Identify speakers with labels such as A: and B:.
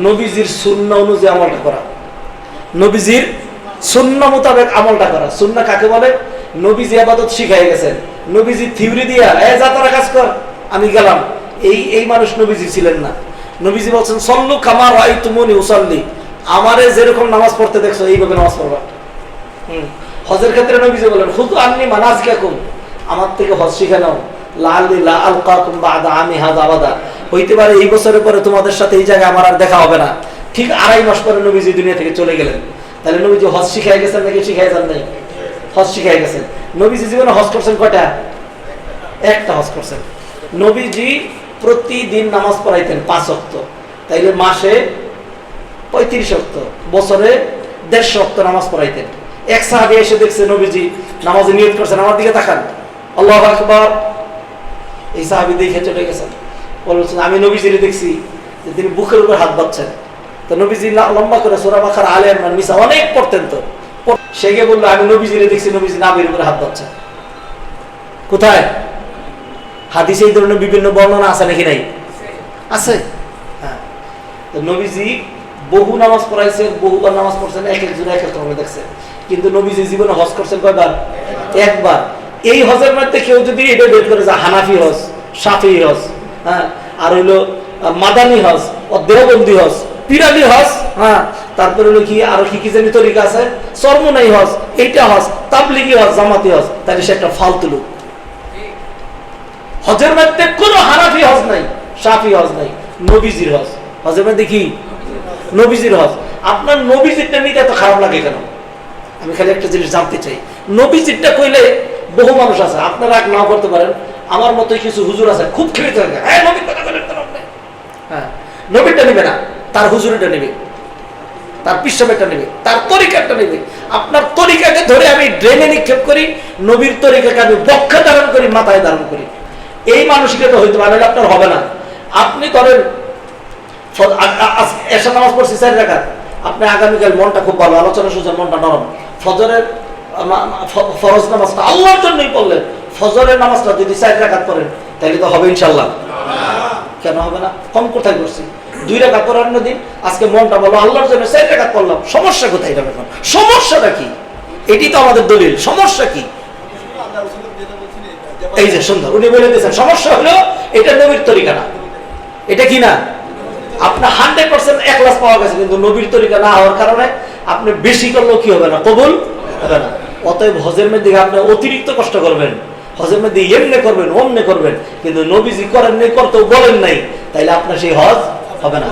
A: নবীজির সুন্নাহ অনুযায়ী আমলটা করা, নবীজির সুন্নাহ মোতাবেক আমলটা করা। সুন্নাহ কাকে বলে? নবীজি ইবাদত শিখাই গেছেন, নবীজি থিওরি দিয়া যা তারা কাজ কর আমি গেলাম, এই মানুষ নবীজি ছিলেন না। নবীজি বলছেন সল্লু কামা রাআইতুমুনি উসাল্লি, আমারে যেরকম নামাজ পড়তে দেখছো এইভাবে নামাজ পড়বা। হজের ক্ষেত্রে নবীজি বলেন খুযু আন্নী মানাসিকাকুম, আমার থেকে হজ শিখে নাও, লাআল্লি লা আলকাকুম বা'দা আমি হাযা আবাদা, হইতে পারে এই বছরের পরে তোমাদের সাথে এই জায়গায় আমার আর দেখা হবে না। ঠিক 2.5 মাস পরে নবীজি দুনিয়া থেকে চলে গেলেন। তাহলে নবীজি হজ শিখাই গেছেন নাকি শিখাই যান নাই? হজ শিখাই গেছেন। নবীজি জীবনে হজ করছেন কয়টা? একটা হজ করছেন। নবীজি প্রতিদিন নামাজ পড়াইতেন 5 ওয়াক্ত, তাইলে মাসে 35 ওয়াক্ত, বছরে 150 ওয়াক্ত নামাজ পড়াইতেন। এক সাহাবী এসে দেখছে নবীজি নামাজে নিয়ত করছেন, আমার দিকে তাকান, আল্লাহু আকবার। এই সাহাবী দেখে চলে গেছেন, বলছেন আমি নবীজিরে দেখছি যে তিনি বুকের উপর হাত বাঁধছেন। তো নবীজি লম্বা করে সূরা বাকারা, আলে ইমরান, নিসা অনেক পড়তেন। তো সে গিয়ে বললো আমি নবীজিরে দেখছি নবীজি নাভির উপরে হাত বাঁধছেন। কোথায়? হাদিসে এই ধরনের বিভিন্ন বর্ণনা আছে নাকি নাই? আছে। হ্যাঁ, তো নবীজি বহু নামাজ পড়াইছেন, বহুবার নামাজ পড়ছেন, এক একজন এক এক রকম দেখছেন। কিন্তু নবীজি জীবনে হজ করছেন কয়বার? একবার। এই হজের মধ্যে কেউ যদি এটা বের করে যে হানাফি হজ, শাফিঈ হজ, হ্যাঁ, আর হইলো মাদানী হজ, দেওবন্দি হজ, পিরানি হজ, হ্যাঁ, তারপরে হলো কি আরো কি কি জানি তরিকা আছে, চরমনাই হজ, এইটা হজ, তাবলিগি হজ, জামাতি হজ, তাহলে সে একটা ফালতু লোক। হজের মধ্যে কোনো হানাফি হজ নাই, শাফিঈ হজ নাই, নবীজির হজ। হজের মধ্যে কি? নবীজির হজ। আপনার নবীজিরটা নিতে এত খারাপ লাগে কেন? আমি খালি একটা জিনিস জানতে চাই। নবীজিরটা কইলে বহু মানুষ আছে, আপনারা এক নাও করতে পারেন, আমার মতোই কিছু হুজুর আছে খুব খেলে থাকে, হ্যাঁ নবীর কথা বলেন তো আপনি, হ্যাঁ নবীরটা নেবে না, তার হুজুরিটা নেবে, তার পিসাবেটা নেবে, তার তরিকাটা নেবে। আপনার তরিকাকে ধরে আমি ড্রেনে নিক্ষেপ করি, নবীর তরিকাকে আমি বক্ষে ধারণ করি, মাথায় ধারণ করি। এই মানসিকতা হইতে পারে, আপনার হবে না। আপনি ধরেন এশা নামাজ পড়ছি 4 রাকাত, আপনি আগামীকাল মনটা খুব ভালো, আলোচনা সুযোগ মনটা নরম, ফজরের ফরজ নামাজটা আল্লাহর জন্যই পড়লেন, ফজরের নামাজটা যদি 4 রাকাত পড়েন তাহলে তো হবে ইনশাল্লাহ। কেন হবে না? কম কোথায় করছি? 2 রাকাত পড়ার দিন, আজকে মনটা ভালো, আল্লাহর জন্য 4 রাকাত পড়লাম, সমস্যা কোথায়? এটা এখন সমস্যাটা কি? এটি তো আমাদের দলিল। সমস্যা কি? এই যে সুন্দর উনি বলে দিয়েছেন, সমস্যা হলো এটা নবীর তরিকা না। এটা কি না? আপনার 100% ইখলাস পাওয়া গেছে, কিন্তু নবীর তরিকা না হওয়ার কারণে আপনি বেশি করলেও কি হবে না? কবুল হবে না। অতএব হজের মধ্যে আপনি অতিরিক্ত কষ্ট করবেন, হজের মধ্যে এমনি করবেন অমনে করবেন, কিন্তু নবীজি করেন নাই, করতেও বলেন নাই, তাইলে আপনার সেই হজ হবে না।